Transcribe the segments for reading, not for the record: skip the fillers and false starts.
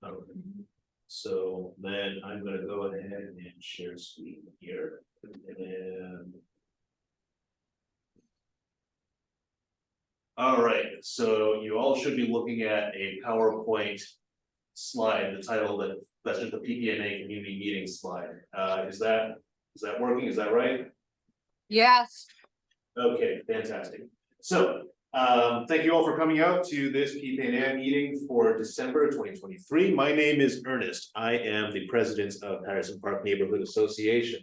Okay. So then I'm gonna go ahead and share screen here and. All right, so you all should be looking at a PowerPoint slide, the title that's just the PPNA community meeting slide. Is that working? Is that right? Yes. Okay, fantastic. So, thank you all for coming out to this PPNA meeting for December 2023. My name is Ernest. I am the president of Patterson Park Neighborhood Association.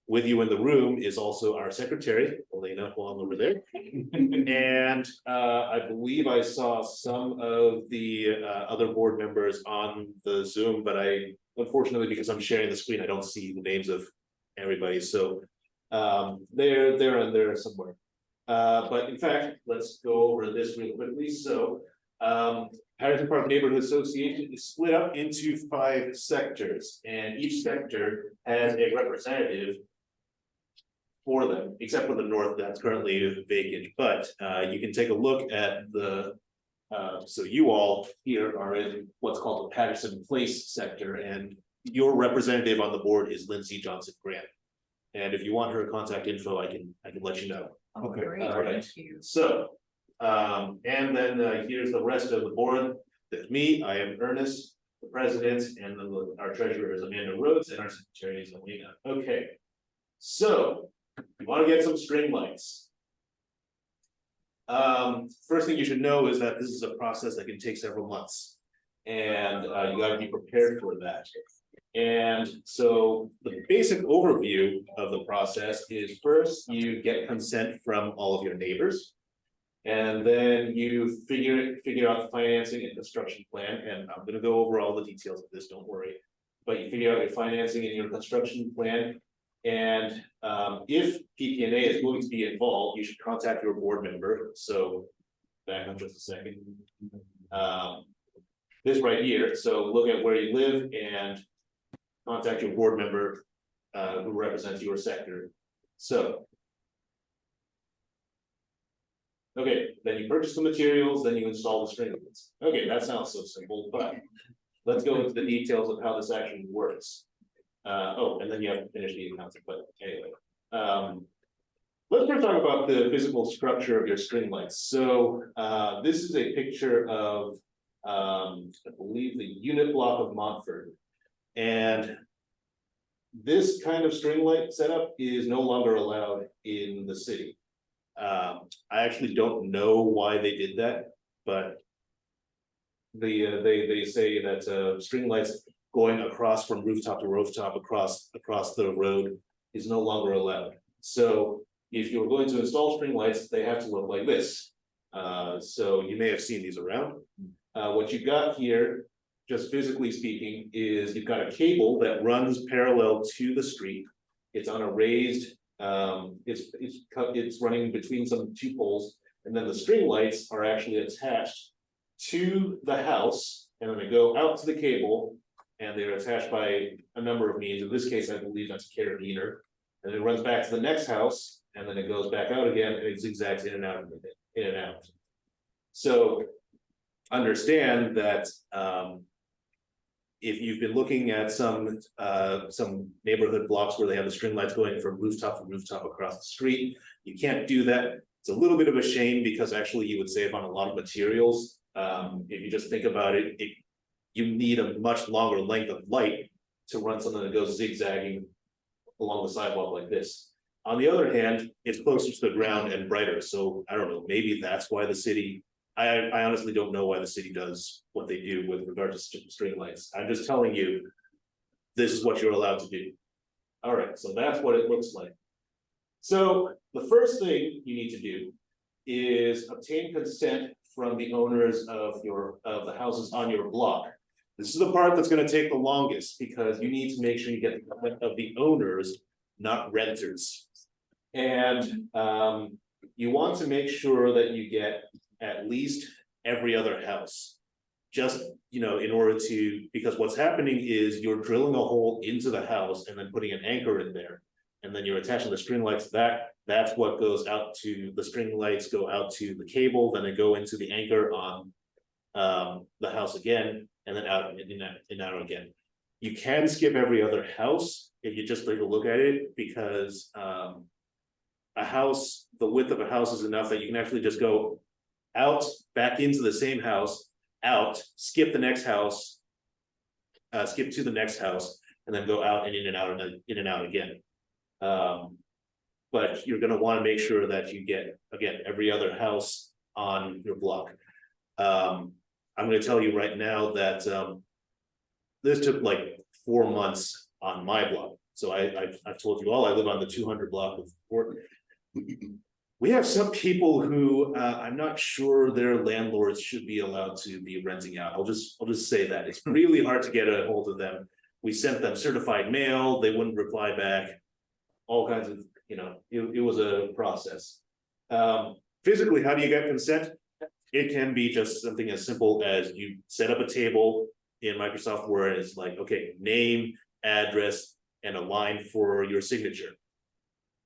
With you in the room is also our secretary, Elena Huang over there. And I believe I saw some of the other board members on the Zoom, but unfortunately, because I'm sharing the screen, I don't see the names of everybody. So they're in there somewhere. But in fact, let's go over this real quickly. So Patterson Park Neighborhood Association is split up into 5 sectors, and each sector has a representative for them, except for the north that's currently vacant. But you can take a look at the so you all here are in what's called the Patterson Place sector, and your representative on the board is Lindsay Johnson Grant. And if you want her contact info, I can let you know. Oh, Okay. great. All right. Thank you. So and then here's the rest of the board. There's me, I am Ernest, the president, and then our treasurer is Amanda Rhodes, and our secretary is Elena. Okay, so you want to get some string lights. First thing you should know is that this is a process that can take several months, and you got to be prepared for that. And so the basic overview of the process is first you get consent from all of your neighbors, and then you figure out the financing and construction plan. And I'm going to go over all the details of this, don't worry. But you figure out your financing and your construction plan. And if PPNA is going to be involved, you should contact your board member. So back up just a second. This right here. So look at where you live and contact your board member who represents your sector. So, okay, then you purchase the materials, then you install the string lights. Okay, that sounds so simple, but let's go into the details of how this actually works. Oh, and then you have to finish the accounting, but anyway. Let's first talk about the physical structure of your string lights. So this is a picture of, I believe, the unit block of Montford. And this kind of string light setup is no longer allowed in the city. I actually don't know why they did that, but they say that string lights going across from rooftop to rooftop across the road is no longer allowed. So if you're going to install string lights, they have to look like this. So you may have seen these around. What you've got here, just physically speaking, is you've got a cable that runs parallel to the street. It's on a raised, it's running between some 2 poles, and then the string lights are actually attached to the house, and then they go out to the cable, and they're attached by a number of means. In this case, I believe that's a carabiner, and it runs back to the next house, and then it goes back out again, and it zigzags in and out, in and out. So understand that if you've been looking at some neighborhood blocks where they have the string lights going from rooftop to rooftop across the street, you can't do that. It's a little bit of a shame because actually you would save on a lot of materials. If you just think about it, you need a much longer length of light to run something that goes zigzagging along the sidewalk like this. On the other hand, it's closer to the ground and brighter. So I don't know, maybe that's why the city, I honestly don't know why the city does what they do with regard to string lights. I'm just telling you, this is what you're allowed to do. All right, so that's what it looks like. So the first thing you need to do is obtain consent from the owners of the houses on your block. This is the part that's going to take the longest because you need to make sure you get the consent of the owners, not renters. And you want to make sure that you get at least every other house, just, in order to, because what's happening is you're drilling a hole into the house and then putting an anchor in there, and then you're attaching the string lights. That's what goes out to the string lights, go out to the cable, then they go into the anchor on the house again, and then out and out again. You can skip every other house if you just take a look at it, because a house, the width of a house is enough that you can actually just go out, back into the same house, out, skip the next house, skip to the next house, and then go out and in and out and in and out again. But you're gonna want to make sure that you get, again, every other house on your block. I'm gonna tell you right now that this took like 4 months on my block. So I've told you all, I live on the 200 block of Fort. We have some people who I'm not sure their landlords should be allowed to be renting out. I'll just say that it's really hard to get a hold of them. We sent them certified mail, they wouldn't reply back. All kinds of, it was a process. Physically, how do you get consent? It can be just something as simple as you set up a table in Microsoft Word. It's like, okay, name, address, and a line for your signature.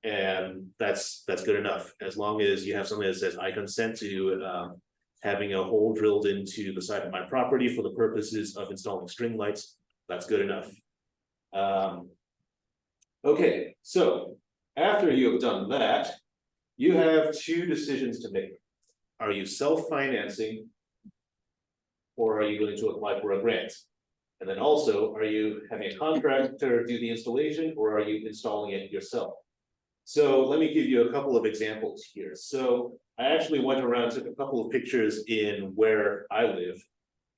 And that's good enough, as long as you have something that says I consent to having a hole drilled into the side of my property for the purposes of installing string lights. That's good enough. Okay, so after you have done that, you have 2 decisions to make. Are you self-financing, or are you going to apply for a grant? And then also, are you having a contractor do the installation, or are you installing it yourself? So let me give you a couple of examples here. So I actually went around, took a couple of pictures in where I live.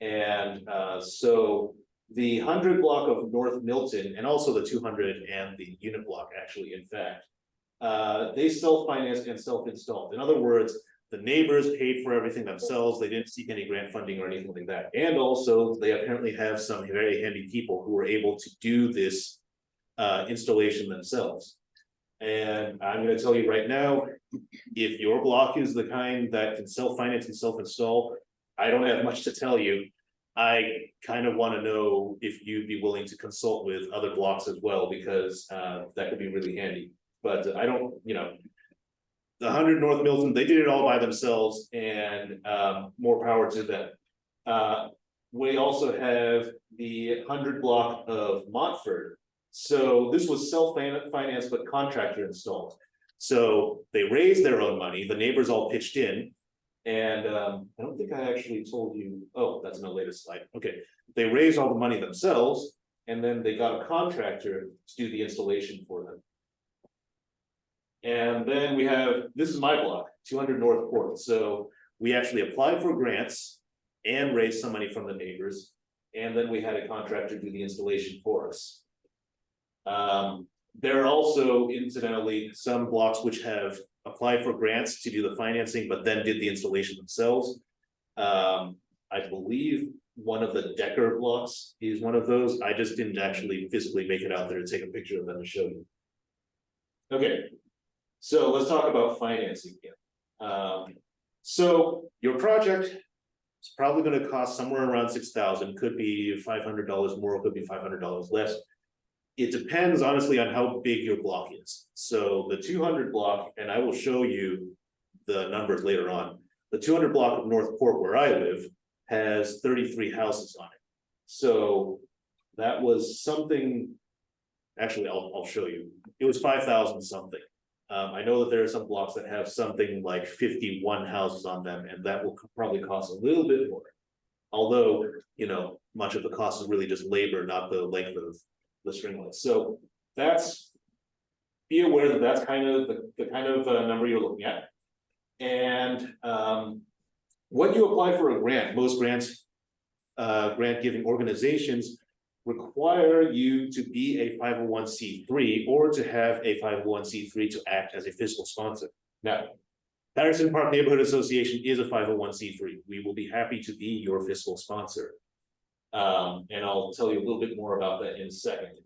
And so the 100 block of North Milton, and also the 200 and the unit block, actually, in fact, they self-financed and self-installed. In other words, the neighbors paid for everything themselves. They didn't seek any grant funding or anything like that. And also, they apparently have some very handy people who were able to do this installation themselves. And I'm going to tell you right now, if your block is the kind that can self-finance and self-install, I don't have much to tell you. I kind of want to know if you'd be willing to consult with other blocks as well, because that could be really handy. But I don't, the 100 North Milton, they did it all by themselves, and more power to them. We also have the 100 block of Montford. So this was self-financed, but contractor installed. So they raised their own money, the neighbors all pitched in. And I don't think I actually told you, oh, that's in the latest slide. Okay, they raised all the money themselves, and then they got a contractor to do the installation for them. And then we have, this is my block, 200 North Court. So we actually applied for grants and raised some money from the neighbors. And then we had a contractor do the installation for us. There are also, incidentally, some blocks which have applied for grants to do the financing, but then did the installation themselves. I believe one of the Decker blocks is one of those. I just didn't actually physically make it out there to take a picture of them and show you. Okay, so let's talk about financing again. So your project is probably going to cost somewhere around $6,000. Could be $500 more, could be $500 less. It depends, honestly, on how big your block is. So the 200 block, and I will show you the numbers later on. The 200 block of North Port, where I live, has 33 houses on it. So that was something, actually, I'll show you. It was 5,000 something. I know that there are some blocks that have something like 51 houses on them, and that will probably cost a little bit more. Although, much of the cost is really just labor, not the length of the string lights. So be aware that that's kind of the kind of number you're looking at. And when you apply for a grant, most grant giving organizations require you to be a 501c3 or to have a 501c3 to act as a fiscal sponsor. Now, Patterson Park Neighborhood Association is a 501c3. We will be happy to be your fiscal sponsor. And I'll tell you a little bit more about that in a second.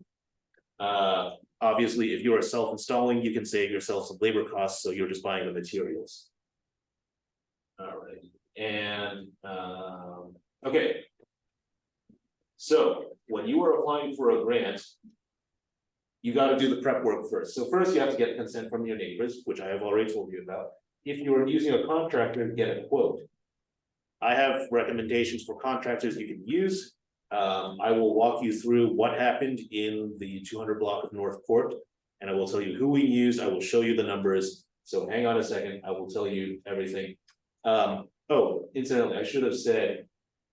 Obviously, if you are self-installing, you can save yourself some labor costs, so you're just buying the materials. All right, and okay. So when you are applying for a grant, you got to do the prep work first. So first you have to get consent from your neighbors, which I have already told you about. If you are using a contractor, get a quote. I have recommendations for contractors you can use. I will walk you through what happened in the 200 block of North Court, and I will tell you who we used. I will show you the numbers. So hang on a second, I will tell you everything. Oh, incidentally, I should have said,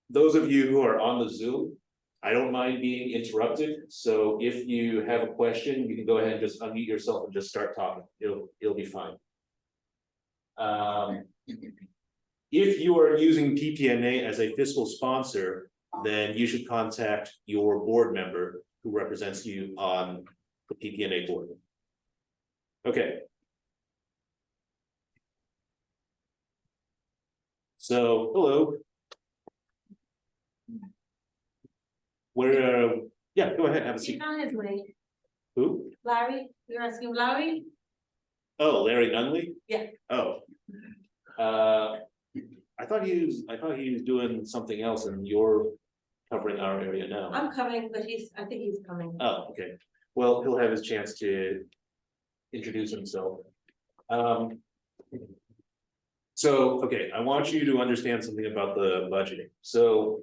those of you who are on the Zoom, I don't mind being interrupted. So if you have a question, you can go ahead and just unmute yourself and just start talking. It'll be fine. If you are using PPNA as a fiscal sponsor, then you should contact your board member who represents you on the PPNA board. Okay. So, hello. Where, yeah, go ahead, have a seat. He's on his way. Who? Larry, you're asking Larry? Oh, Larry Nunley? Yeah. Oh. I thought he was doing something else and you're covering our area now. I'm coming, but I think he's coming. Oh, okay. Well, he'll have his chance to introduce himself. So, okay, I want you to understand something about the budgeting. So,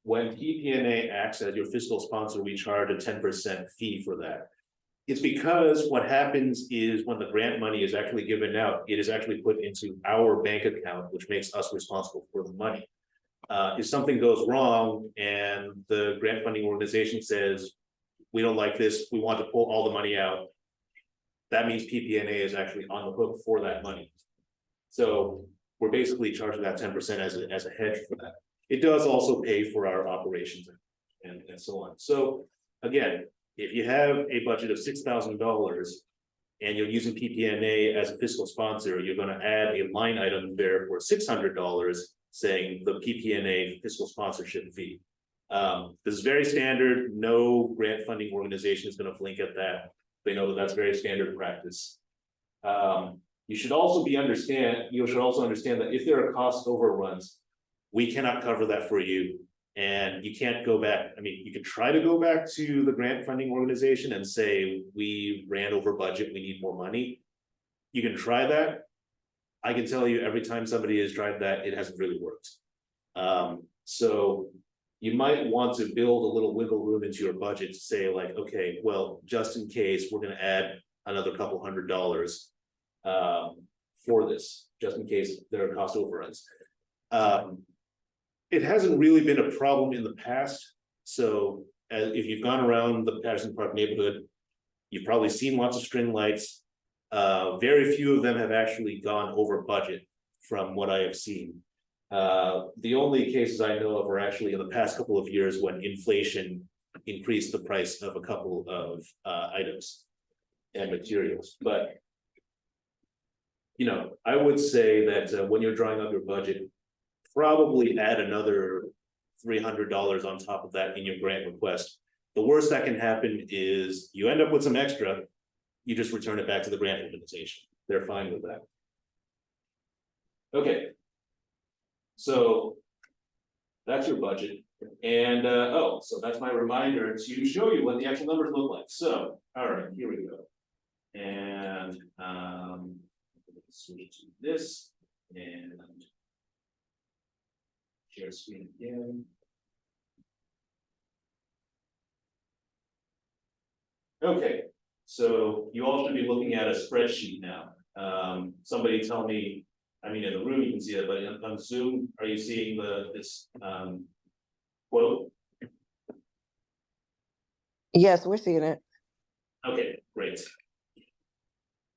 when PPNA acts as your fiscal sponsor, we charge a 10% fee for that. It's because what happens is when the grant money is actually given out, it is actually put into our bank account, which makes us responsible for the money. If something goes wrong and the grant funding organization says, we don't like this, we want to pull all the money out, that means PPNA is actually on the hook for that money. So we're basically charging that 10% as a hedge for that. It does also pay for our operations and so on. So again, if you have a budget of $6,000 and you're using PPNA as a fiscal sponsor, you're going to add a line item there for $600 saying the PPNA fiscal sponsorship fee. This is very standard. No grant funding organization is going to blink at that. They know that that's very standard practice. You should also understand that if there are cost overruns, we cannot cover that for you. And you can't go back. I mean, you can try to go back to the grant funding organization and say, we ran over budget, we need more money. You can try that. I can tell you every time somebody has tried that, it hasn't really worked. So you might want to build a little wiggle room into your budget to say like, okay, well, just in case, we're going to add another couple $100 for this, just in case there are cost overruns. It hasn't really been a problem in the past. So if you've gone around the Patterson Park neighborhood, you've probably seen lots of string lights. Very few of them have actually gone over budget from what I have seen. The only cases I know of are actually in the past couple of years when inflation increased the price of a couple of items and materials. But, you know, I would say that when you're drawing up your budget, probably add another $300 on top of that in your grant request. The worst that can happen is you end up with some extra, you just return it back to the grant organization. They're fine with that. Okay. So that's your budget. And oh, so that's my reminder to show you what the actual numbers look like. So, all right, here we go. And switch to this and share screen again. Okay, so you all should be looking at a spreadsheet now. Somebody tell me, I mean, in the room you can see it, but on Zoom, are you seeing this quote? Yes, we're seeing it. Okay, great.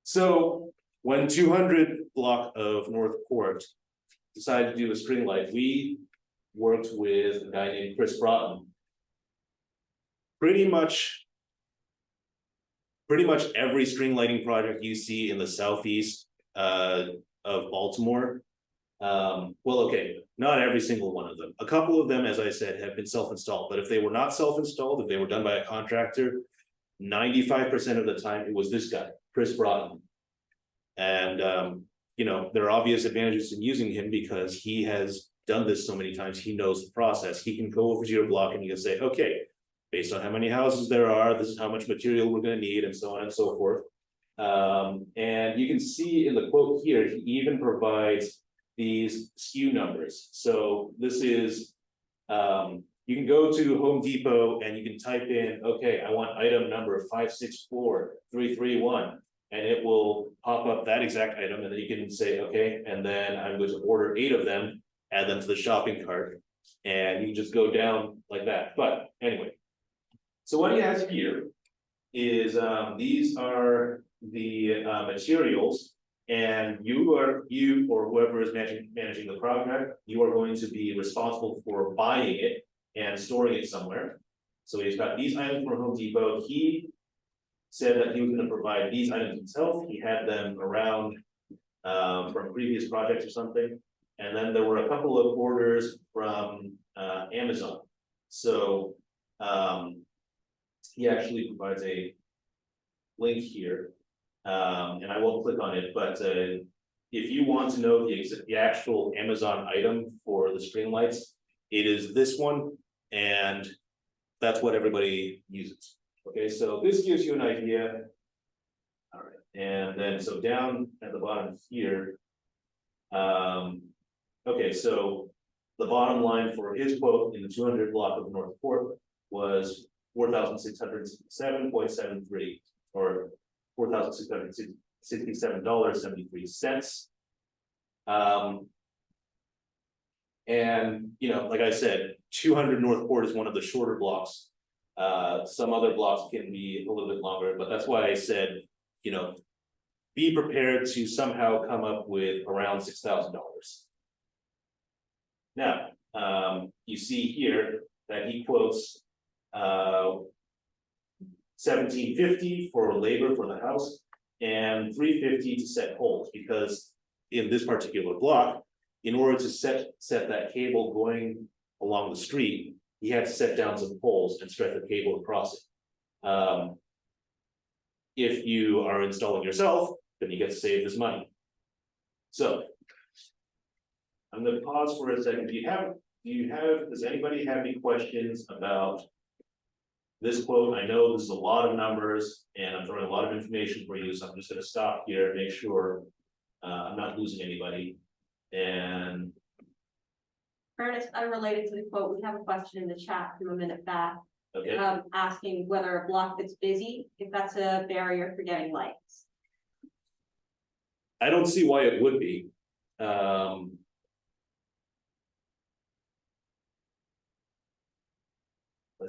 So when 200 block of North Court decided to do a string light, we worked with a guy named Chris Broughton. Pretty much every string lighting project you see in the southeast of Baltimore. Well, okay, not every single one of them. A couple of them, as I said, have been self-installed, but if they were not self-installed, if they were done by a contractor, 95% of the time it was this guy, Chris Broughton. And you know, there are obvious advantages in using him because he has done this so many times. He knows the process. He can go over to your block and he can say, okay, based on how many houses there are, this is how much material we're going to need, and so on and so forth. And you can see in the quote here, he even provides these SKU numbers. So this is You can go to Home Depot and you can type in, okay, I want item number 564331. And it will pop up that exact item, and then you can say, okay, and then I'm going to order 8 of them, add them to the shopping cart. And you can just go down like that, but anyway. So what he has here is, these are the materials. And you or whoever is managing the project, you are going to be responsible for buying it and storing it somewhere. So he's got these items from Home Depot. He said that he was gonna provide these items himself. He had them around from previous projects or something. And then there were a couple of orders from Amazon. So he actually provides a link here. And I won't click on it, but if you want to know the actual Amazon item for the string lights, it is this one, and that's what everybody uses. Okay, so this gives you an idea. All right, and then so down at the bottom here. Okay, so the bottom line for his quote in the 200 block of North Port was $4,667.73, or $4,667.73. And you know, like I said, 200 North Port is one of the shorter blocks. Some other blocks can be a little bit longer, but that's why I said, you know, be prepared to somehow come up with around $6,000. Now, you see here that he quotes $1,750 for labor for the house and $350 to set poles, because in this particular block, in order to set that cable going along the street, he had to set down some poles and stretch the cable across it. If you are installing yourself, then you get to save this money. So I'm going to pause for a second. Does anybody have any questions about this quote? I know this is a lot of numbers and I'm throwing a lot of information for you, so I'm just going to stop here and make sure I'm not losing anybody. And Ernest, unrelated to the quote, we have a question in the chat from a minute back, okay, asking whether a block that's busy, if that's a barrier for getting lights. I don't see why it would be. That's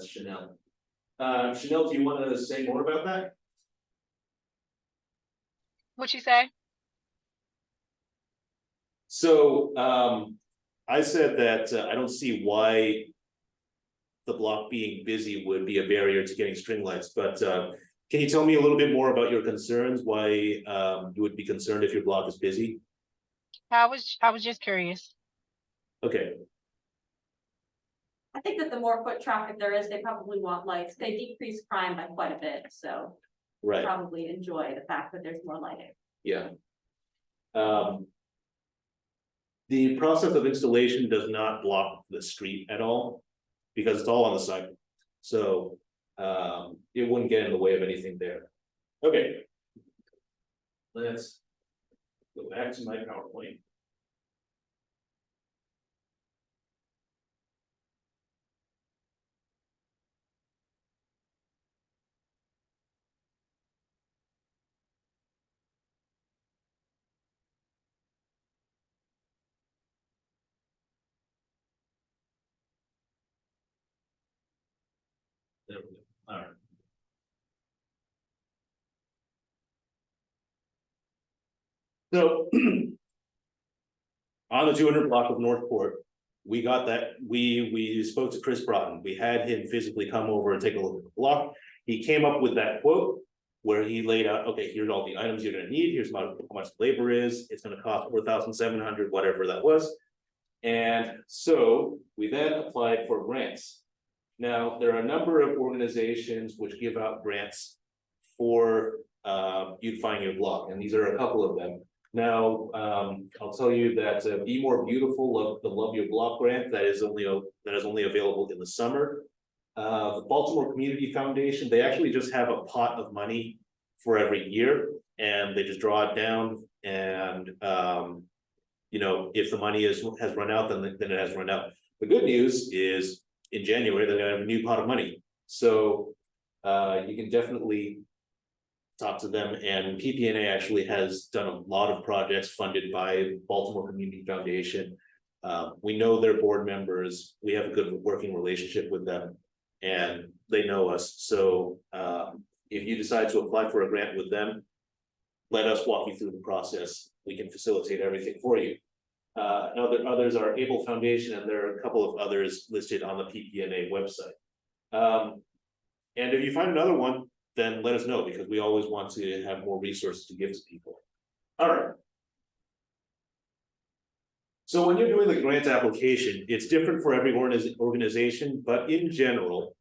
Chanel. Chanel, do you want to say more about that? What'd you say? So, I said that I don't see why the block being busy would be a barrier to getting string lights, but can you tell me a little bit more about your concerns? Why you would be concerned if your block is busy? I was just curious. Okay, I think that the more foot traffic there is, they probably want lights. They decrease crime by quite a bit, so right, probably enjoy the fact that there's more lighting. yeah. The process of installation does not block the street at all, because it's all on the side. So it wouldn't get in the way of anything there. Okay. Let's go back to my PowerPoint. There we go. All right. So on the 200 block of North Port, we got that, we spoke to Chris Broughton. We had him physically come over and take a look at the block. He came up with that quote where he laid out, okay, here's all the items you're gonna need, here's how much labor is, it's gonna cost $4,700, whatever that was. And so we then applied for grants. Now, there are a number of organizations which give out grants for beautifying your block, and these are a couple of them. Now, I'll tell you that Be More Beautiful, the Love Your Block grant, that is only available in the summer. The Baltimore Community Foundation, they actually just have a pot of money for every year, and they just draw it down. And you know, if the money has run out, then it has run out. The good news is, in January, they're gonna have a new pot of money. So you can definitely talk to them, and PPNA actually has done a lot of projects funded by Baltimore Community Foundation. We know their board members, we have a good working relationship with them, and they know us, so if you decide to apply for a grant with them, let us walk you through the process, we can facilitate everything for you. Now the others are Able Foundation, and there are a couple of others listed on the PPNA website. And if you find another one, then let us know, because we always want to have more resources to give to people. All right. So when you're doing the grant application, it's different for every organization, but in general,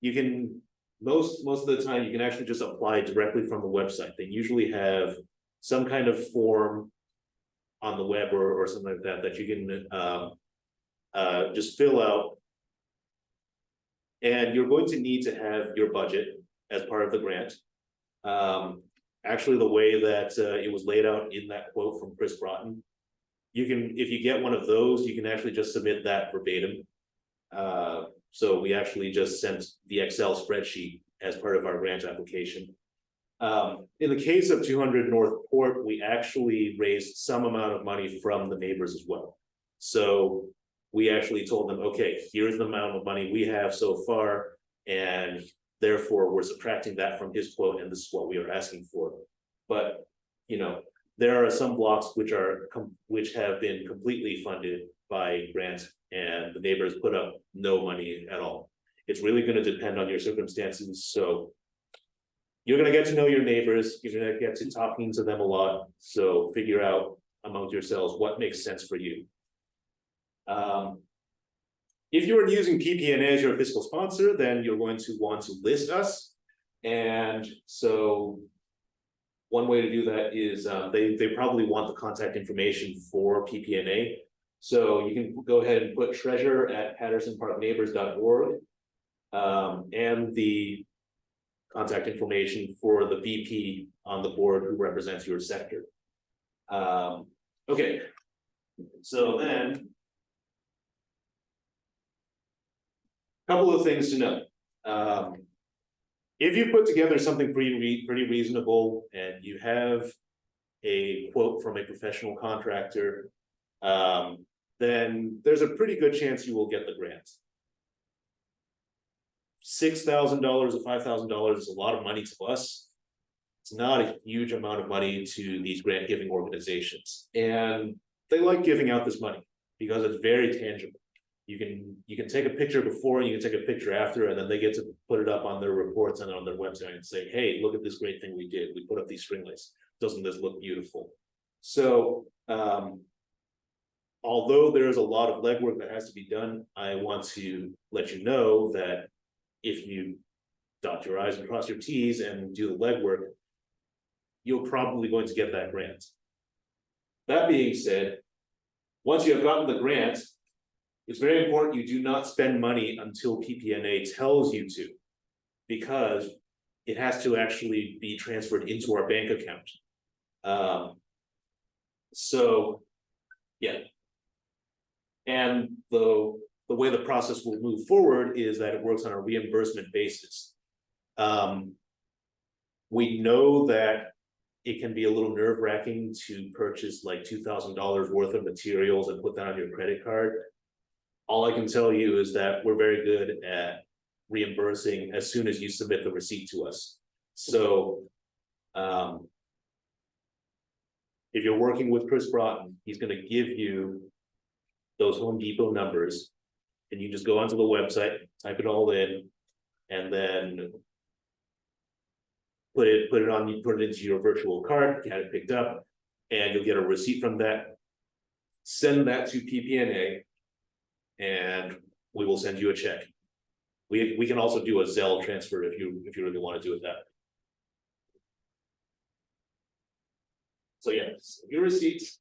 you can, most of the time, you can actually just apply directly from the website. They usually have some kind of form on the web or something like that, that you can just fill out. And you're going to need to have your budget as part of the grant. Actually, the way that it was laid out in that quote from Chris Broughton, you can, if you get one of those, you can actually just submit that verbatim. So we actually just sent the Excel spreadsheet as part of our grant application. In the case of 200 North Port, we actually raised some amount of money from the neighbors as well. So we actually told them, okay, here's the amount of money we have so far, and therefore we're subtracting that from his quote, and this is what we are asking for. But, you know, there are some blocks which have been completely funded by grant, and the neighbors put up no money at all. It's really going to depend on your circumstances. So you're going to get to know your neighbors, you're going to get to talking to them a lot. So figure out amongst yourselves what makes sense for you. If you are using PPNA as your fiscal sponsor, then you're going to want to list us. And so one way to do that is they probably want the contact information for PPNA. So you can go ahead and put treasure@pattersonparkneighbors.org and the contact information for the VP on the board who represents your sector. Okay, so then couple of things to know. If you put together something pretty reasonable and you have a quote from a professional contractor, then there's a pretty good chance you will get the grant. $6,000 or $5,000 is a lot of money to us. It's not a huge amount of money to these grant giving organizations, and they like giving out this money because it's very tangible. You can take a picture before and you can take a picture after, and then they get to put it up on their reports and on their website and say, hey, look at this great thing we did. We put up these string lights. Doesn't this look beautiful? So although there's a lot of legwork that has to be done, I want to let you know that if you dot your I's and cross your T's and do the legwork, you're probably going to get that grant. That being said, once you have gotten the grant, it's very important you do not spend money until PPNA tells you to, because it has to actually be transferred into our bank account. So, yeah. And the way the process will move forward is that it works on a reimbursement basis. We know that it can be a little nerve-wracking to purchase like $2,000 worth of materials and put that on your credit card. All I can tell you is that we're very good at reimbursing as soon as you submit the receipt to us. So if you're working with Chris Broughton, he's going to give you those Home Depot numbers, and you just go onto the website, type it all in, and then put it into your virtual card, get it picked up, and you'll get a receipt from that. Send that to PPNA, and we will send you a check. We can also do a Zelle transfer if you really want to do it that way. So yes, your receipts,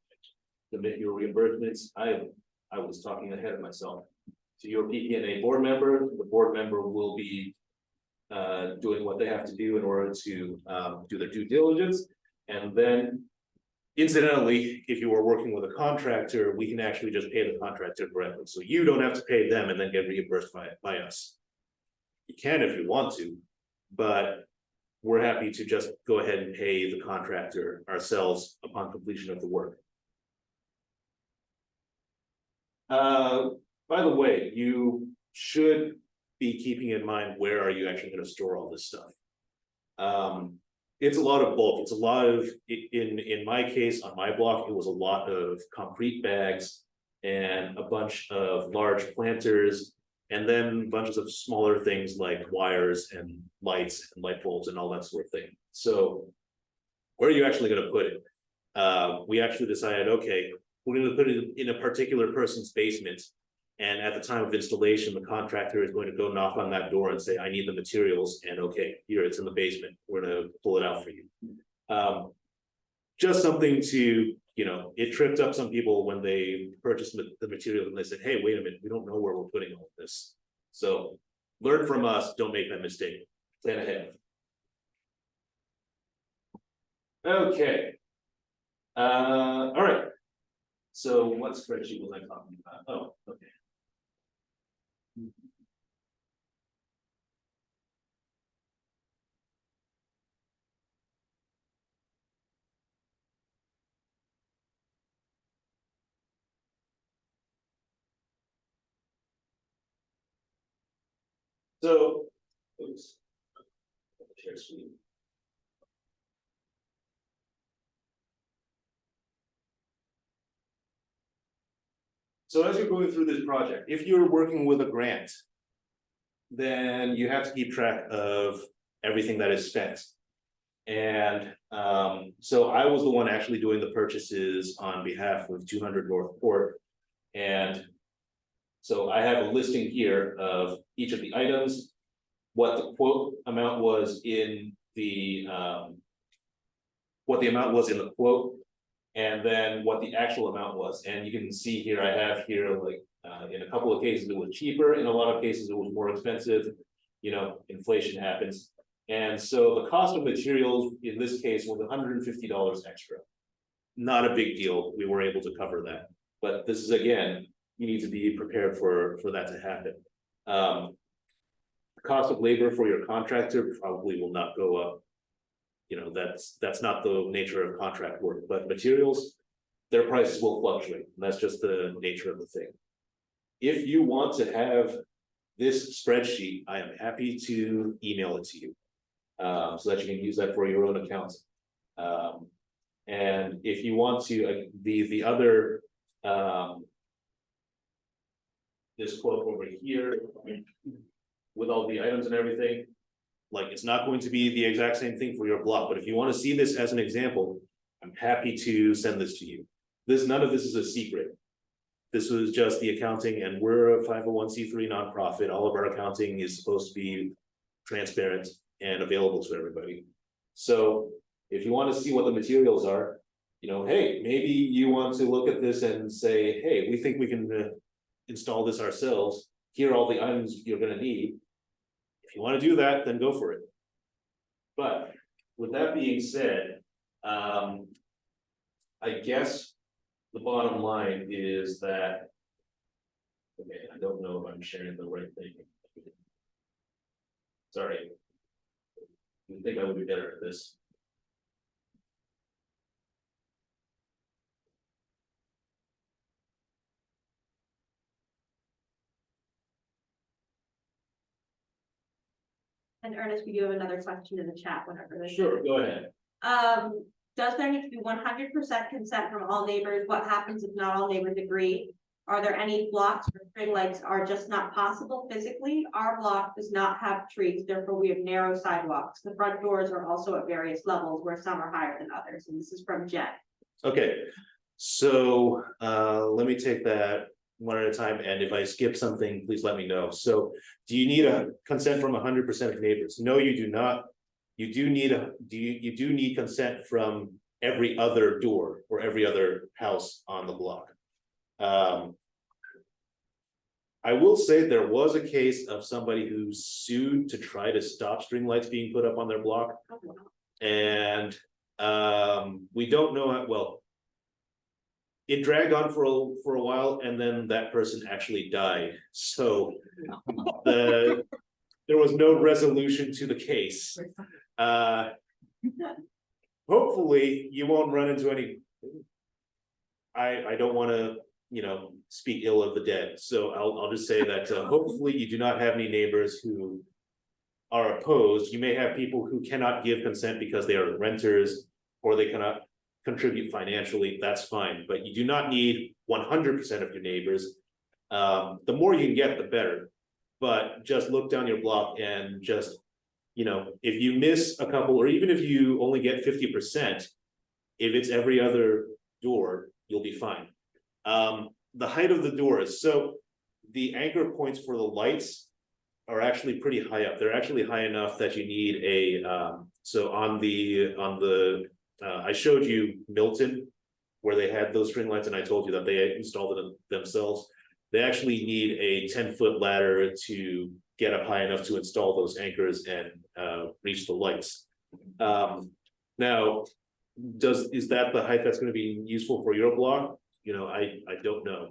submit your reimbursements. I was talking ahead of myself. To your PPNA board member, the board member will be doing what they have to do in order to do their due diligence, and then Incidentally, if you are working with a contractor, we can actually just pay the contractor directly, so you don't have to pay them and then get reimbursed by us. You can if you want to, but we're happy to just go ahead and pay the contractor ourselves upon completion of the work. By the way, you should be keeping in mind, where are you actually gonna store all this stuff? It's a lot of bulk, it's a lot of, in my case, on my block, it was a lot of concrete bags. And a bunch of large planters, and then bunches of smaller things like wires and lights and light bulbs and all that sort of thing. So where are you actually gonna put it? We actually decided, okay, we're gonna put it in a particular person's basement. And at the time of installation, the contractor is going to go knock on that door and say, I need the materials, and okay, here, it's in the basement, we're gonna pull it out for you. Just something to, it tripped up some people when they purchased the material and they said, hey, wait a minute, we don't know where we're putting all of this. So learn from us, don't make that mistake, plan ahead. Okay. All right. So what spreadsheet was I talking about? Oh, okay. So, oops. Share screen. So as you're going through this project, if you're working with a grant, then you have to keep track of everything that is spent. And so I was the one actually doing the purchases on behalf of 200 North Port. And so I have a listing here of each of the items, what the quote amount was in the what the amount was in the quote, and then what the actual amount was. And you can see here, I have here, like, in a couple of cases it was cheaper, in a lot of cases it was more expensive, inflation happens. And so the cost of materials in this case was $150 extra. Not a big deal, we were able to cover that, but this is, again, you need to be prepared for that to happen. Cost of labor for your contractor probably will not go up. That's not the nature of contract work, but materials, their prices will fluctuate, and that's just the nature of the thing. If you want to have this spreadsheet, I am happy to email it to you, so that you can use that for your own account. And if you want to, the other, this quote over here, with all the items and everything, like, it's not going to be the exact same thing for your block, but if you want to see this as an example, I'm happy to send this to you. None of this is a secret. This was just the accounting, and we're a 501c3 nonprofit. All of our accounting is supposed to be transparent and available to everybody. So if you want to see what the materials are, hey, maybe you want to look at this and say, hey, we think we can install this ourselves. Here are all the items you're going to need. If you want to do that, then go for it. But with that being said, I guess the bottom line is that, okay, I don't know if I'm sharing the right thing. Sorry. You think I would be better at this? And Ernest, we do have another question in the chat, whenever there's. Sure, go ahead. Does there need to be 100% consent from all neighbors? What happens if not all neighbors agree? Are there any blocks where string lights are just not possible physically? Our block does not have trees, therefore we have narrow sidewalks. The front doors are also at various levels, where some are higher than others, and this is from Jen. Okay, so let me take that one at a time, and if I skip something, please let me know. So do you need a consent from 100% of neighbors? No, you do not. You do need consent from every other door or every other house on the block. I will say there was a case of somebody who sued to try to stop string lights being put up on their block. And we don't know how, well, it dragged on for a while, and then that person actually died, so there was no resolution to the case. Hopefully you won't run into any. I don't wanna, speak ill of the dead, so I'll just say that, hopefully you do not have any neighbors who are opposed. You may have people who cannot give consent because they are renters, or they cannot contribute financially, that's fine, but you do not need 100% of your neighbors. The more you can get, the better, but just look down your block and just, if you miss a couple, or even if you only get 50%, if it's every other door, you'll be fine. The height of the doors, so the anchor points for the lights are actually pretty high up. They're actually high enough that you need a, so on the, I showed you Milton, where they had those string lights, and I told you that they installed it themselves. They actually need a 10-foot ladder to get up high enough to install those anchors and reach the lights. Now, is that the height that's going to be useful for your block? I don't know.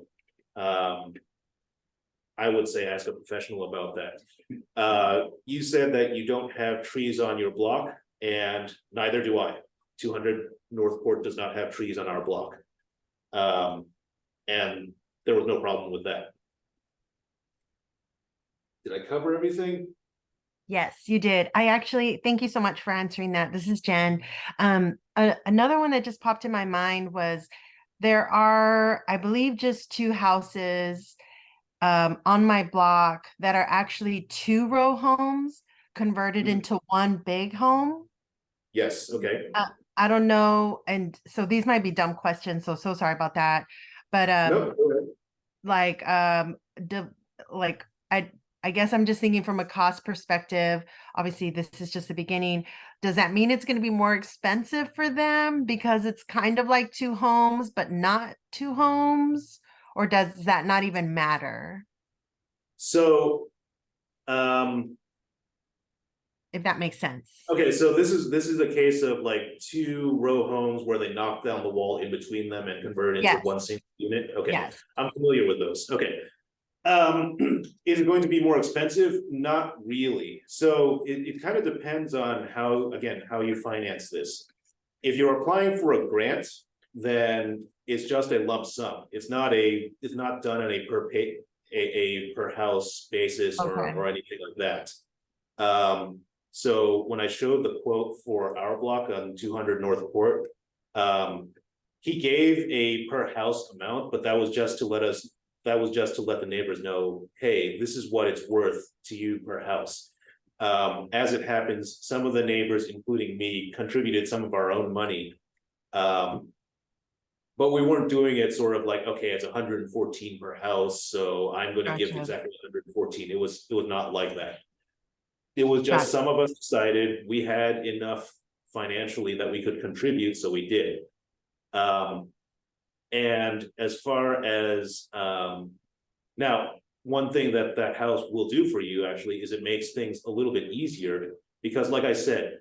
I would say ask a professional about that. You said that you don't have trees on your block, and neither do I. 200 Northport does not have trees on our block. And there was no problem with that. Did I cover everything? Yes, you did. Thank you so much for answering that. This is Jen. Another one that just popped in my mind was there are, I believe, just 2 houses on my block that are actually 2-row homes converted into one big home. Yes, okay. I don't know. And so these might be dumb questions. So sorry about that. But No, go ahead. I guess I'm just thinking from a cost perspective. Obviously, this is just the beginning. Does that mean it's going to be more expensive for them because it's kind of like 2 homes, but not 2 homes? Or does that not even matter? So, if that makes sense. okay, so this is a case of like 2-row homes where they knock down the wall in between them and convert it into Yes. one single unit. Okay, Yes. I'm familiar with those. Okay. Is it going to be more expensive? Not really. So it kind of depends on how you finance this. If you're applying for a grant, then it's just a lump sum. It's not done on a per house basis or anything like that. So when I showed the quote for our block on 200 Northport, he gave a per house amount, but that was just to let the neighbors know, hey, this is what it's worth to you per house. As it happens, some of the neighbors, including me, contributed some of our own money. But we weren't doing it sort of like, okay, it's 114 per house, so I'm going to give Gotcha. exactly 114. It was not like that. It was just some of us decided we had enough financially that we could contribute, so we did. And as far as now, one thing that house will do for you actually is it makes things a little bit easier, because like I said,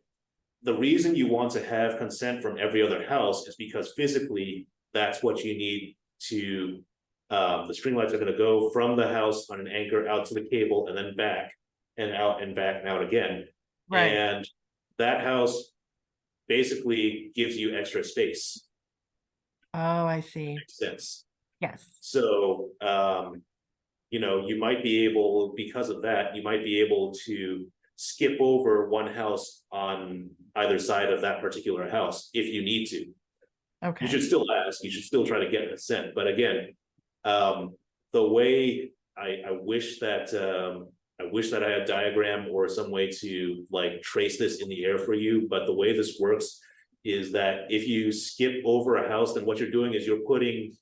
the reason you want to have consent from every other house is because physically that's what you need to, the string lights are going to go from the house on an anchor out to the cable and then back and out and back and out again. Right. And that house basically gives you extra space. Oh, I see. Makes sense. Yes. So, you might be able, because of that, you might be able to skip over one house on either side of that particular house if you need to. Okay. You should still ask, you should still try to get consent, but again, the way I wish that I had a diagram or some way to like trace this in the air for you, but the way this works is that if you skip over a house, then what you're doing is you're putting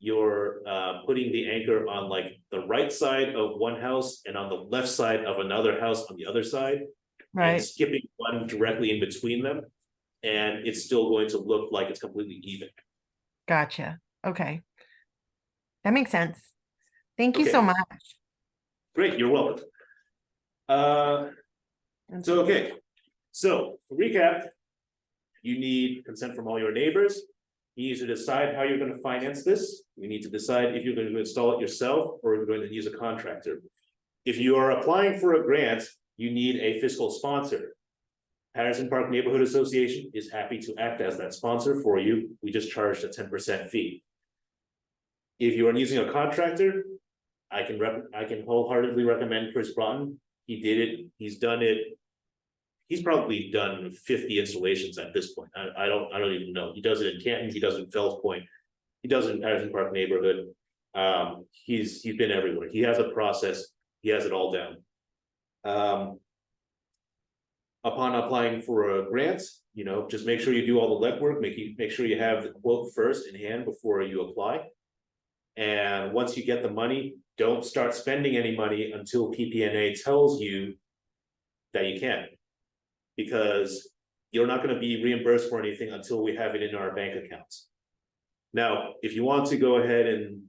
the anchor on like the right side of one house and on the left side of another house on the other side, and Right. skipping one directly in between them, and it's still going to look like it's completely even. Gotcha. Okay. That makes sense. Thank you Okay. so much. Great, you're welcome. So to recap, you need consent from all your neighbors. You need to decide how you're gonna finance this. You need to decide if you're going to install it yourself or you're going to use a contractor. If you are applying for a grant, you need a fiscal sponsor. Patterson Park Neighborhood Association is happy to act as that sponsor for you. We just charged a 10% fee. If you are using a contractor, I can wholeheartedly recommend Chris Broughton. He did it, he's done it. He's probably done 50 installations at this point. I don't even know. He does it in Canton, he does it in Fells Point, he does it in Patterson Park neighborhood. He's been everywhere. He has a process, he has it all down. Upon applying for a grant, you know, just make sure you do all the legwork, make sure you have the quote first in hand before you apply. And once you get the money, don't start spending any money until PPNA tells you that you can. Because you're not going to be reimbursed for anything until we have it in our bank accounts. Now, if you want to go ahead and,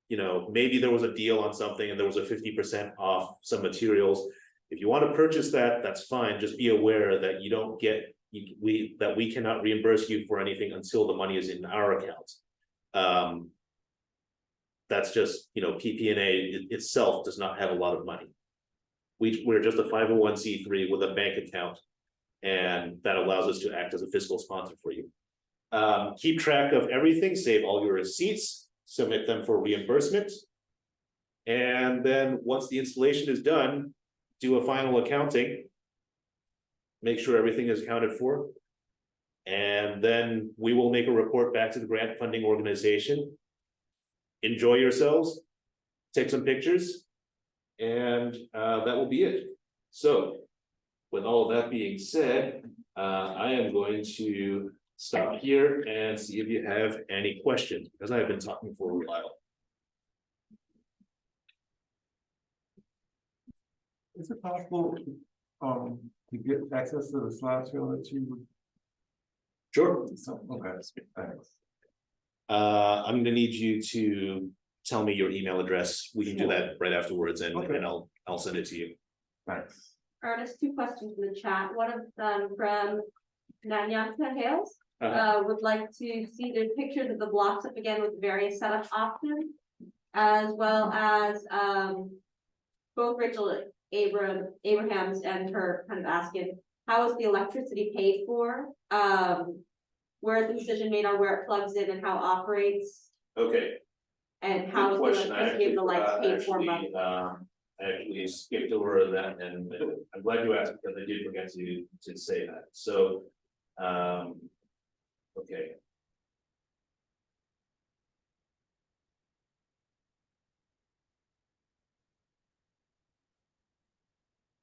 you know, maybe there was a deal on something and there was a 50% off some materials. If you want to purchase that, that's fine. Just be aware that you don't get, that we cannot reimburse you for anything until the money is in our account. That's just, you know, PPNA itself does not have a lot of money. We're just a 501c3 with a bank account, and that allows us to act as a fiscal sponsor for you. Keep track of everything, save all your receipts, submit them for reimbursement. And then once the installation is done, do a final accounting. Make sure everything is accounted for. And then we will make a report back to the grant funding organization. Enjoy yourselves, take some pictures, and that will be it. So, with all of that being said, I am going to stop here and see if you have any questions, because I have been talking for a while. Is it possible to get access to the slideshow that you would? Sure. Okay, thanks. I'm gonna need you to tell me your email address. We can do that right afterwards, and Okay. and I'll send it to you. Thanks. Ernest, two questions in the chat. One of them from Nanyata Hales. Would like to see the pictures of the blocks up again with various setup options. As well as, both Rachel Abrahams and her kind of asking, how is the electricity paid for? Where is the decision made on where it plugs in and how it operates? Okay. And how is Good the question. I electricity and the lights actually paid for? forgot, monthly? I actually skipped over that, and I'm glad you asked, because I did forget to say that. So, okay.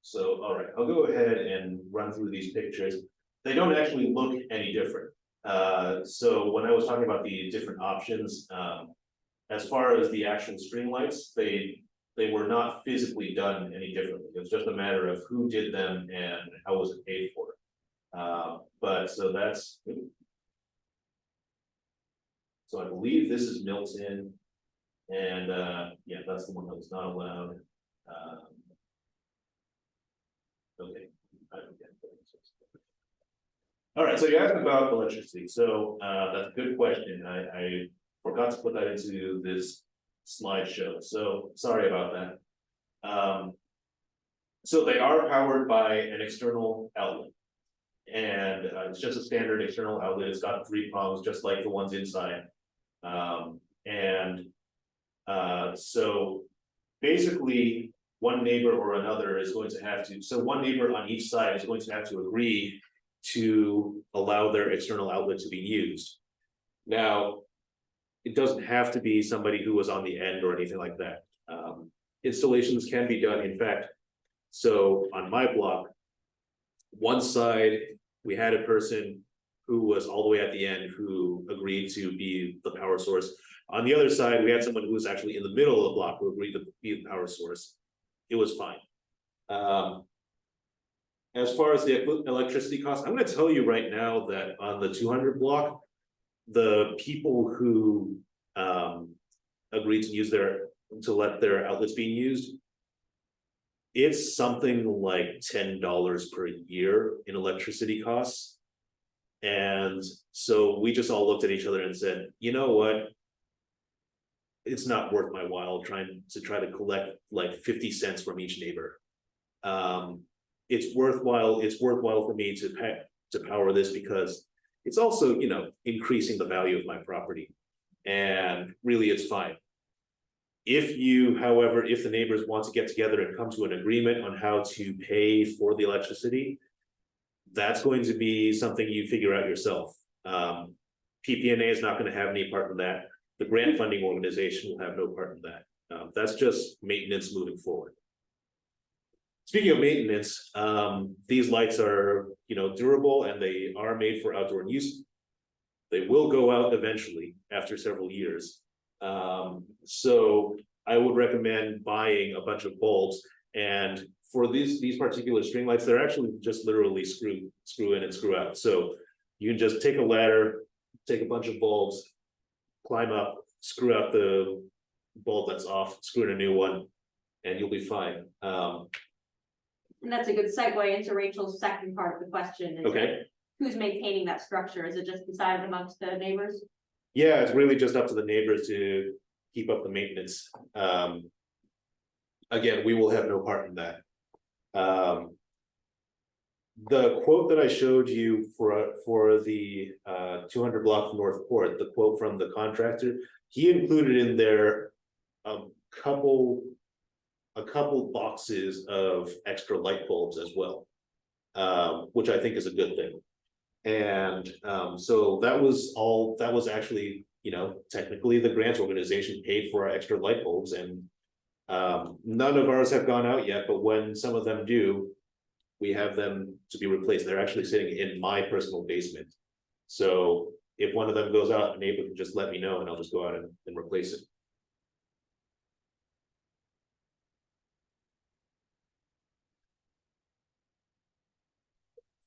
So, all right, I'll go ahead and run through these pictures. They don't actually look any different. So when I was talking about the different options, as far as the actual string lights, they were not physically done any differently. It was just a matter of who did them and how was it paid for. But so that's. So I believe this is Milton, and yeah, that's the one that was not allowed. Okay, I forget. All right, so you asked about electricity, so that's a good question. I forgot to put that into this slideshow, so sorry about that. So they are powered by an external outlet, and it's just a standard external outlet. It's got 3 prongs, just like the ones inside. So basically, one neighbor or another is going to have to, so one neighbor on each side is going to have to agree to allow their external outlet to be used. Now, it doesn't have to be somebody who was on the end or anything like that. Installations can be done, in fact. So on my block, one side, we had a person who was all the way at the end who agreed to be the power source. On the other side, we had someone who was actually in the middle of the block who agreed to be the power source. It was fine. As far as the electricity costs, I'm going to tell you right now that on the 200 block, the people who agreed to let their outlets being used, it's something like $10 per year in electricity costs. And so we just all looked at each other and said, you know what? It's not worth my while try to collect like 50 cents from each neighbor. It's worthwhile for me to power this because it's also, you know, increasing the value of my property. And really it's fine. If you, however, if the neighbors want to get together and come to an agreement on how to pay for the electricity, that's going to be something you figure out yourself. PPNA is not going to have any part in that. The grant funding organization will have no part in that. That's just maintenance moving forward. Speaking of maintenance, these lights are, you know, durable and they are made for outdoor use. They will go out eventually after several years. So I would recommend buying a bunch of bulbs, and for these particular string lights, they're actually just literally screw in and screw out. So you can just take a ladder, take a bunch of bulbs, climb up, screw out the bulb that's off, screw in a new one, and you'll be fine. And that's a good segue into Rachel's second part of the question. Is Okay. Who's maintaining that structure? Is it just decided amongst the neighbors? Yeah, it's really just up to the neighbors to keep up the maintenance. Again, we will have no part in that. The quote that I showed you for the 200 block North Port, the quote from the contractor, he included in there a couple boxes of extra light bulbs as well, which I think is a good thing. And so that was actually, you know, technically the grants organization paid for our extra light bulbs, and none of ours have gone out yet, but when some of them do, we have them to be replaced. They're actually sitting in my personal basement. So if one of them goes out, a neighbor can just let me know and I'll just go out and replace it.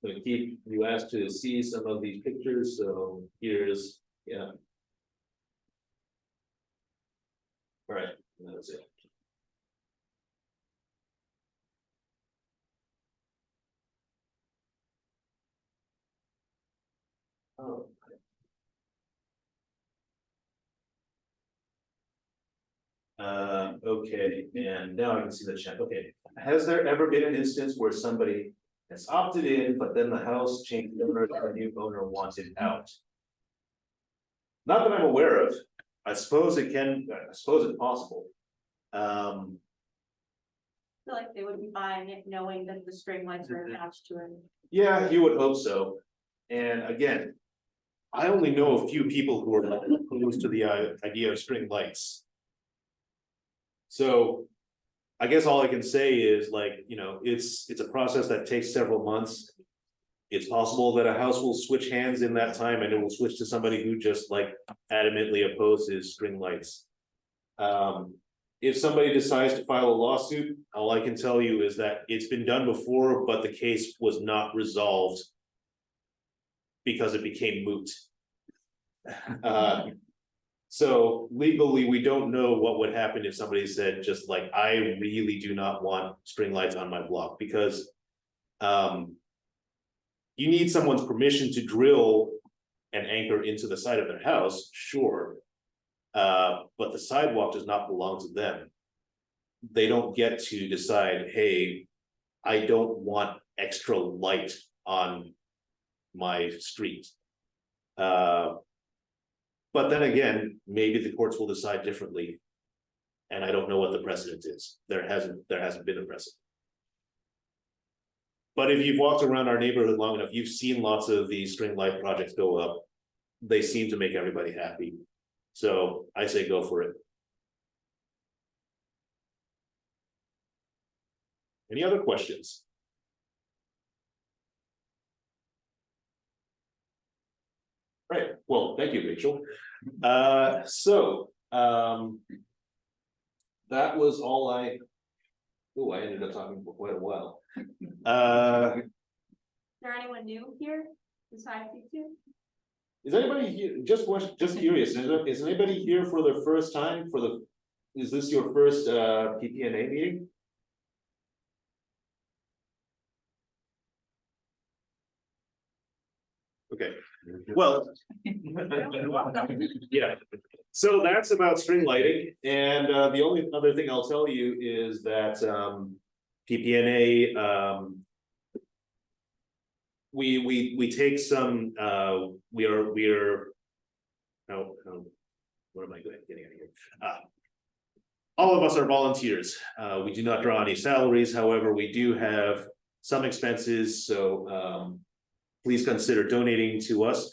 Gonna keep you asked to see some of these pictures, so here's, yeah. All right, that's it. Oh. Okay, and now I can see the chat. Okay, has there ever been an instance where somebody has opted in, but then the house changed owners and the new owner wanted out? Not that I'm aware of. I suppose it's possible. I feel like they would be buying it knowing that the string lights are attached to it. Yeah, you would hope so. And again, I only know a few people who are opposed to the idea of string lights. So I guess all I can say is, like, you know, it's a process that takes several months. It's possible that a house will switch hands in that time and it will switch to somebody who just like adamantly opposes string lights. If somebody decides to file a lawsuit, all I can tell you is that it's been done before, but the case was not resolved because it became moot. So legally, we don't know what would happen if somebody said just like, I really do not want string lights on my block, because you need someone's permission to drill an anchor into the side of their house, sure. But the sidewalk does not belong to them. They don't get to decide, hey, I don't want extra light on my street. But then again, maybe the courts will decide differently. And I don't know what the precedent is. There hasn't been a precedent. But if you've walked around our neighborhood long enough, you've seen lots of these string light projects go up. They seem to make everybody happy. So I say go for it. Any other questions? Right, well, thank you, Rachel. That was all I ended up talking for quite a while. Is there anyone new here besides you two? Is anybody here, just curious, is anybody here for the first time is this your first PPNA meeting? Okay, Well, yeah, so that's about string lighting, and the only other thing I'll tell you is that PPNA we take some we are what am I getting at here? All of us are volunteers. We do not draw any salaries, however, we do have some expenses, so please consider donating to us.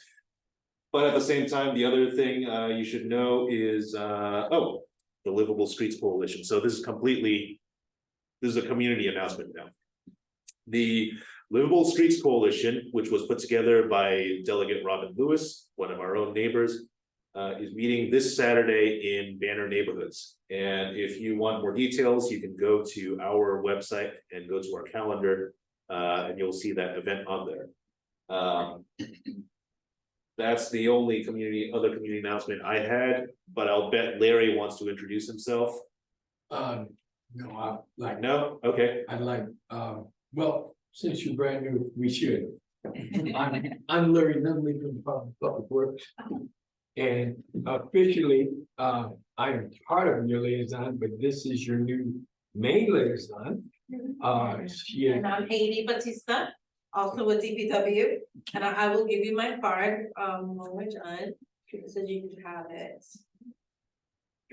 But at the same time, the other thing you should know is the Livable Streets Coalition. So this is a community announcement now. The Livable Streets Coalition, which was put together by Delegate Robin Lewis, one of our own neighbors, is meeting this Saturday in Banner Neighborhoods. And if you want more details, you can go to our website and go to our calendar, and you'll see that event on there. That's the only other community announcement I had, but I'll bet Larry wants to introduce himself. No, No? Okay. I'd like, well, since you're brand new, we should. I'm Larry Nunley from Department of Public Works. And officially, I am part of your liaison, but this is your new main liaison. And I'm Amy Batista, also with DPW, and I will give you my card, when we're done, so you can have it.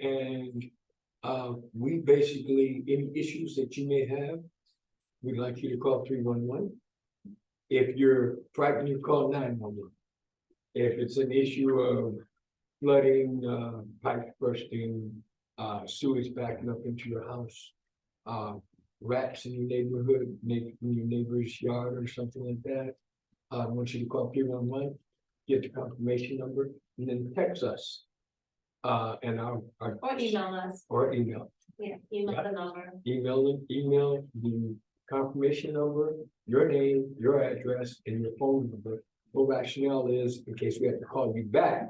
And we basically, any issues that you may have, we'd like you to call 311. If you're frightened, you call 911. If it's an issue of flooding, pipes bursting, sewage backing up into your house, rats in your neighborhood, in your neighbor's yard or something like that, I want you to call 311, get the confirmation number, and then text us. And our Or email us, or email. email the number. Email the confirmation number, your name, your address, and your phone number. What rationale is, in case we have to call you back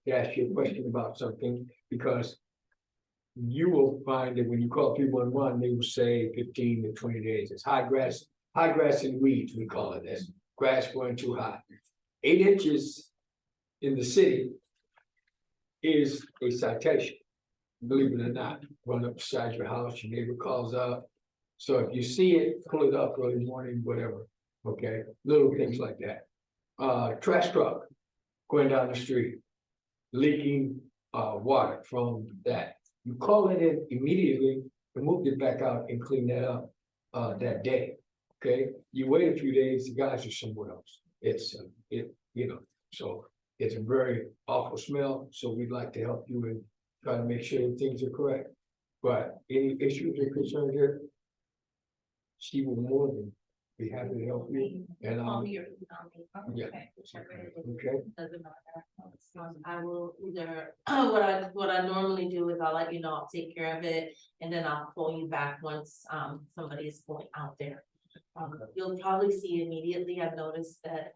to ask you a question about something, because you will find that when you call 311, they will say 15 to 20 days. It's high grass and weeds, we call it this. Grass growing too high. 8 inches in the city is a citation. Believe it or not, run up beside your house, your neighbor calls up. So if you see it, pull it up early morning, whatever, okay? Little things like that. Trash truck going down the street, leaking water from that. You call it in immediately and move it back out and clean that up that day, okay? You wait a few days, the guys are somewhere else. It's, so it's a very awful smell, so we'd like to help you and try to make sure that things are correct. But any issues or concerns here, she will more than be happy to help you. And Call me or email me. yeah. Okay, whichever it is. Okay, Doesn't matter. I will either, what I normally do is I'll let you know, I'll take care of it, and then I'll call you back once, somebody's going out there. You'll probably see immediately, I've noticed that,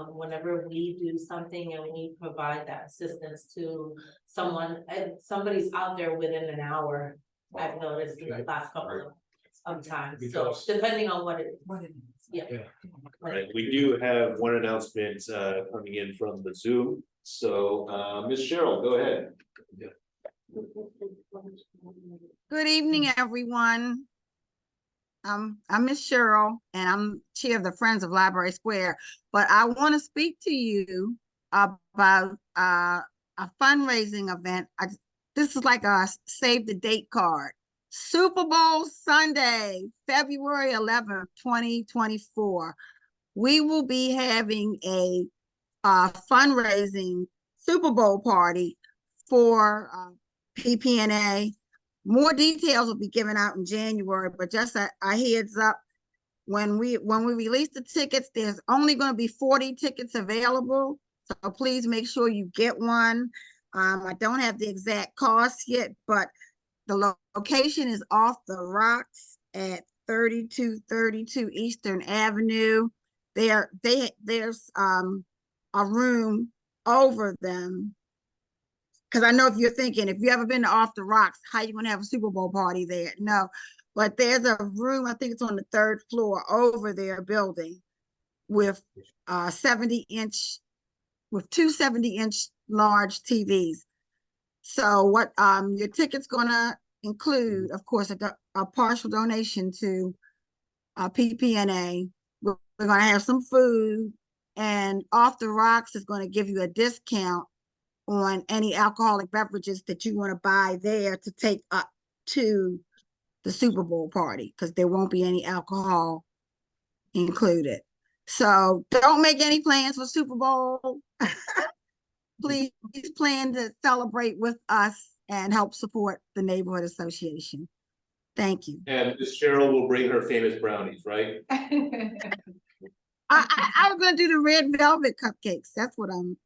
whenever we do something and we provide that assistance to someone, somebody's out there within an hour. I've noticed in the last couple of times, so Because- depending on what it is. Yeah. All right, we do have one announcement coming in from the Zoom. So Ms. Cheryl, go ahead. Good evening, everyone. I'm Miss Cheryl, and I'm chair of the Friends of Library Square. But I want to speak to you about a fundraising event. This is like a save the date card. Super Bowl Sunday, February 11th, 2024. We will be having a fundraising Super Bowl party for PPNA. More details will be given out in January, but just a heads up, when we release the tickets, there's only going to be 40 tickets available. So please make sure you get one. I don't have the exact cost yet, but the location is off the rocks at 3232 Eastern Avenue. There's a room over them. Because I know if you're thinking, if you ever been to Off the Rocks, how you gonna have a Super Bowl party there? No, but there's a room, I think it's on the 3rd floor over their building with 70-inch with two 70-inch large TVs. So what, your ticket's gonna include, of course, a partial donation to PPNA. We're gonna have some food, and Off the Rocks is gonna give you a discount on any alcoholic beverages that you want to buy there to take up to the Super Bowl party, because there won't be any alcohol included. So don't make any plans for Super Bowl. Please plan to celebrate with us and help support the neighborhood association. Thank you. And Miss Cheryl will bring her famous brownies, right? I was gonna do the red velvet cupcakes. That's what I'm,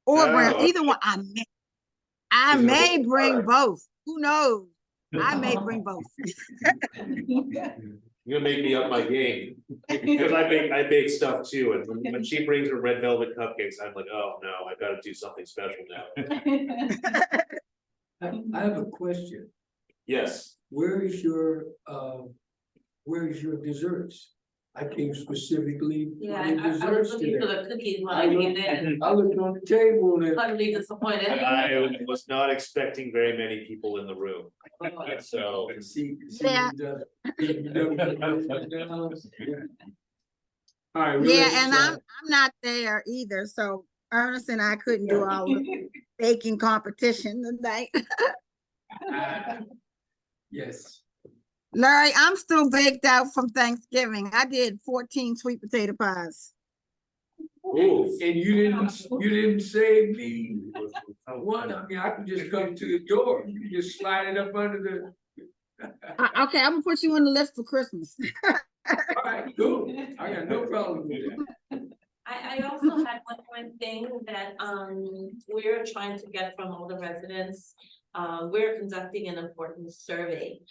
or brown, either one. I She's gonna may bring- bring alright. both. Who knows? I may bring both. You're gonna make me up my game, because I bake stuff too, and when she brings her red velvet cupcakes, I'm like, oh no, I gotta do something special now. I have a question. Yes, Where is your desserts? I came specifically for Yeah, the I was desserts looking for today. the cookies when I came in, I looked on the table and utterly disappointed. I was not expecting very many people in the room, so. see. Yeah. All right. Yeah, and I'm not there either, so Ernest and I couldn't do our baking competition tonight. Yes. Larry, I'm still baked out from Thanksgiving. I did 14 sweet potato pies. Ooh. And you didn't save me one. I mean, I can just come to the door. You can just slide it up under the. Okay, I'm gonna put you on the list for Christmas. All right, cool. I got no problem with that. I also had one thing that, we're trying to get from all the residents. We're conducting an important survey.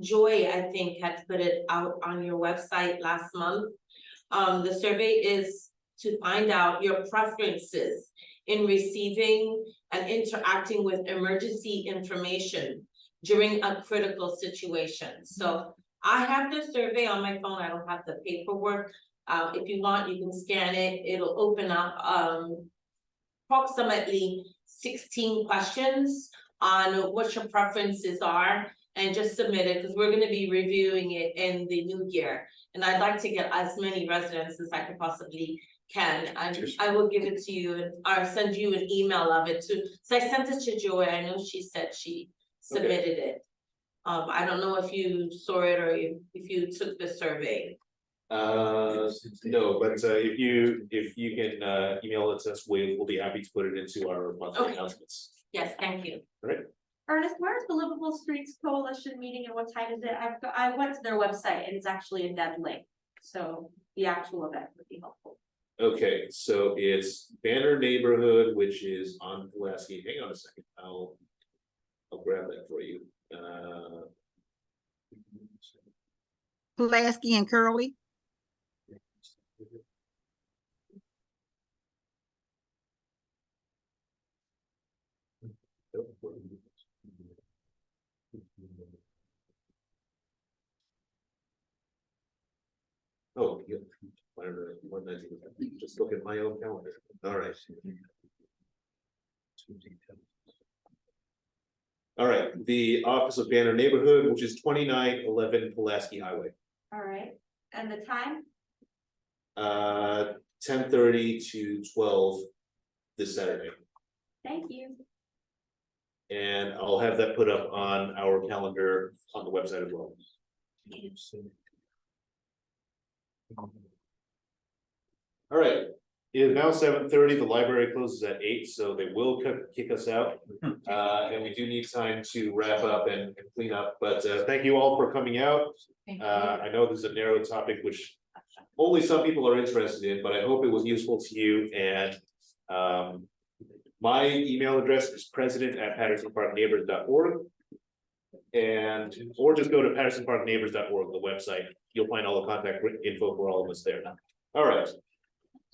Joy, I think, had put it out on your website last month. The survey is to find out your preferences in receiving and interacting with emergency information during a critical situation. So I have the survey on my phone. I don't have the paperwork. If you want, you can scan it. It'll open up approximately 16 questions on what your preferences are, and just submit it, because we're gonna be reviewing it in the new year. And I'd like to get as many residents as I could possibly can. I will give it to you, or send you an email of it too. So I sent it to Joy. I know she said she submitted it. I don't know if you saw it or if you took the survey. No, but if you can email it to us, we'll be happy to put it into our monthly Okay. announcements. Yes, thank you. Ernest, where's the Livable Streets Coalition meeting and what time is it? I went to their website and it's actually a dead link. So the actual event would be helpful. Okay, so it's Banner Neighborhood, which is on Pulaski. Hang on a second, I'll grab that for you. Pulaski and Curly. Oh, yeah. Just look at my own calendar. All right. All right, the Office of Banner Neighborhood, which is 2911 Pulaski Highway. All right, and the time? 10:30 to 12 this Saturday. Thank you. And I'll have that put up on our calendar on the website as well. All right, it is now 7:30. The library closes at 8, so they will kick us out. And we do need time to wrap up and clean up, but thank you all for coming out. I know this is a narrow topic which only some people are interested in, but I hope it was useful to you. And my email address is president@pattersonparkneighbors.org. And, or just go to pattersonparkneighbors.org, the website. You'll find all the contact info for all of us there. All right.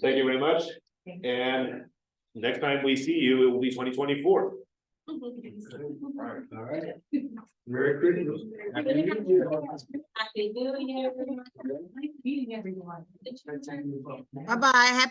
Thank you very much. And next time we see you, it will be 2024. All right. Merry Christmas. Happy New Year. Happy New Year. Nice meeting everyone. Bye-bye. Happy